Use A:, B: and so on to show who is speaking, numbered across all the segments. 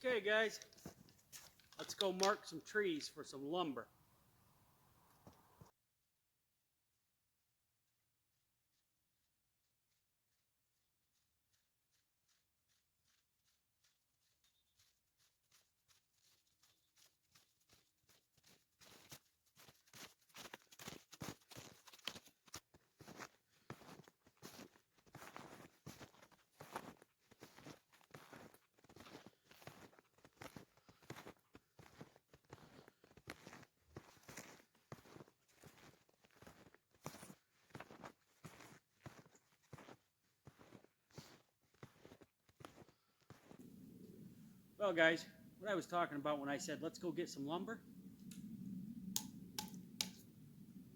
A: Okay guys, let's go mark some trees for some lumber. Well guys, what I was talking about when I said let's go get some lumber,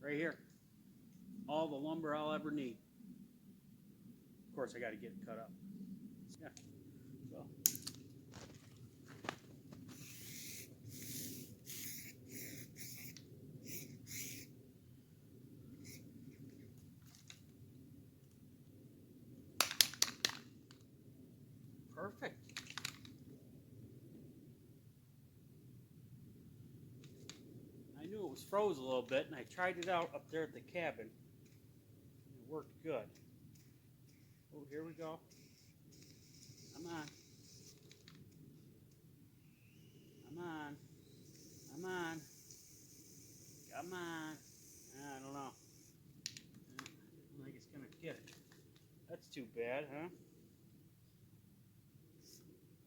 A: right here, all the lumber I'll ever need. Of course I got to get it cut up. Yeah. So. Perfect. I knew it was froze a little bit, and I tried it out up there at the cabin. It worked good. Oh, here we go. Come on. Come on. Come on. Come on. I don't know. I don't think it's going to get it. That's too bad, huh?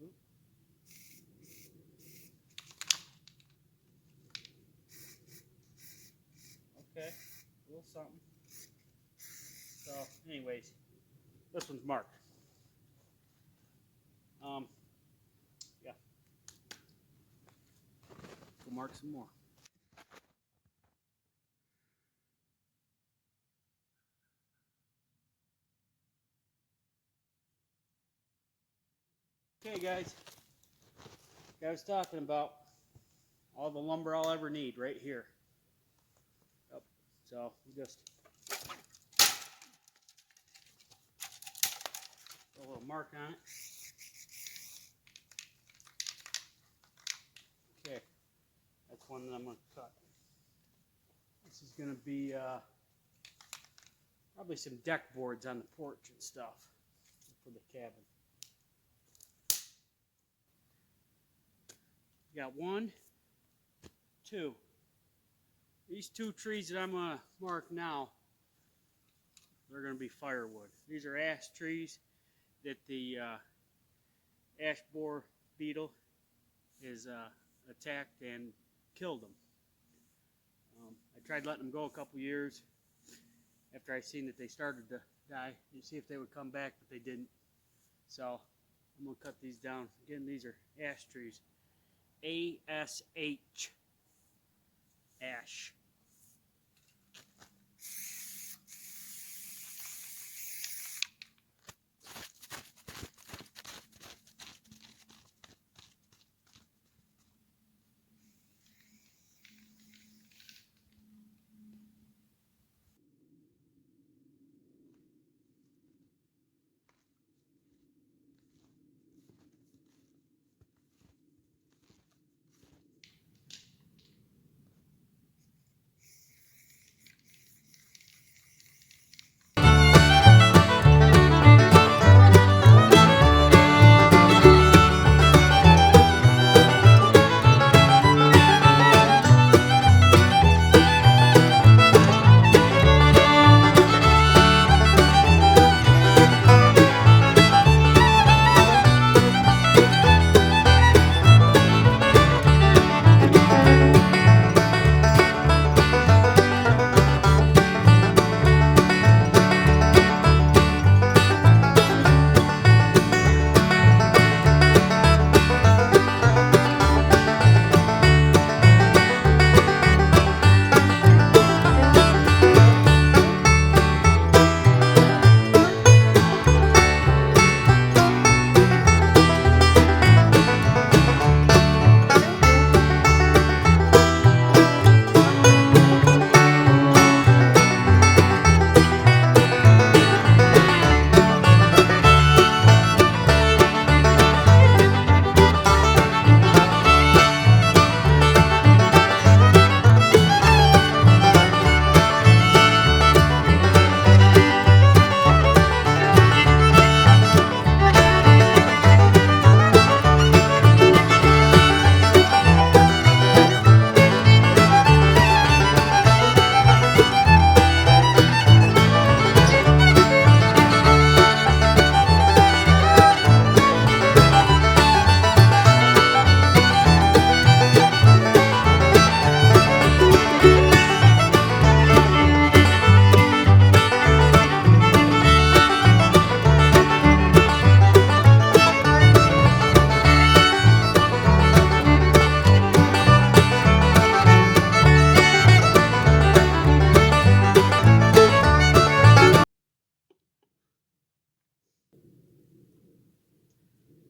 A: Oop. Okay, a little something. So, anyways, this one's marked. Yeah. Go mark some more. Okay, guys. Like I was talking about, all the lumber I'll ever need right here. Yep. So, just put a little mark on it. Okay, that's one that I'm going to cut. This is going to be probably some deck boards on the porch and stuff for the cabin. Got 1, 2. These 2 trees that I'm going to mark now, they're going to be firewood. These are ash trees that the ash borer beetle is attacked and killed them. I tried letting them go a couple years after I seen that they started to die to see if they would come back, but they didn't. So I'm going to cut these down. Again, these are ash trees. A-S-H. Ash.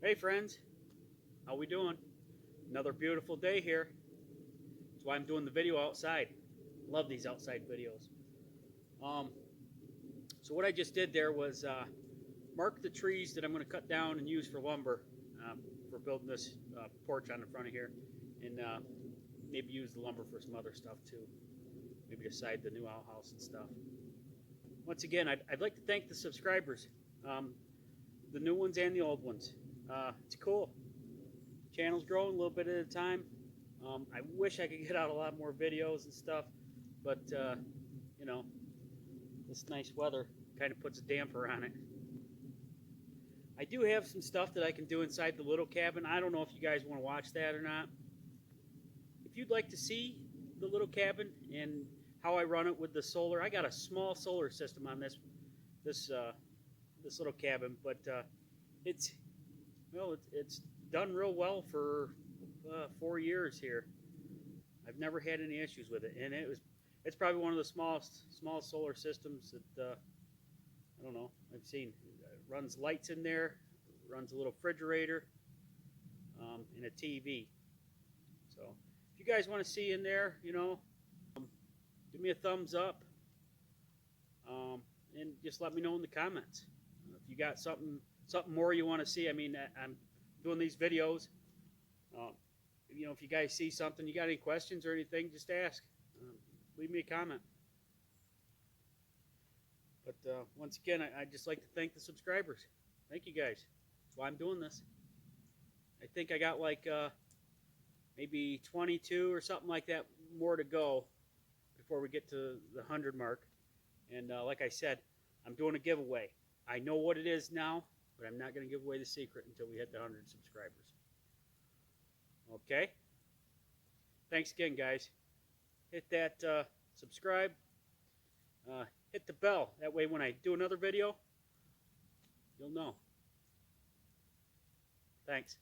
A: Hey friends, how we doing? Another beautiful day here. That's why I'm doing the video outside. Love these outside videos. So what I just did there was mark the trees that I'm going to cut down and use for lumber for building this porch on the front of here, and maybe use the lumber for some other stuff too. Maybe to side the new outhouse and stuff. Once again, I'd like to thank the subscribers, the new ones and the old ones. It's cool. Channel's growing a little bit at a time. I wish I could get out a lot more videos and stuff, but you know, this nice weather kind of puts a damper on it. I do have some stuff that I can do inside the little cabin. I don't know if you guys want to watch that or not. If you'd like to see the little cabin and how I run it with the solar, I got a small solar system on this little cabin, but it's done real well for 4 years here. I've never had any issues with it, and it's probably one of the small solar systems that I don't know I've seen. It runs lights in there, runs a little refrigerator, and a TV. So if you guys want to see in there, you know, give me a thumbs up, and just let me know in the comments if you got something more you want to see. I mean, I'm doing these videos. You know, if you guys see something, you got any questions or anything, just ask. Leave me a comment. But once again, I'd just like to thank the subscribers. Thank you guys. That's why I'm doing this. I think I got like maybe 22 or something like that more to go before we get to the 100 mark. And like I said, I'm doing a giveaway. I know what it is now, but I'm not going to give away the secret until we hit the 100 subscribers. Okay? Thanks again, guys. Hit that subscribe. Hit the bell. That way when I do another video, you'll know. Thanks.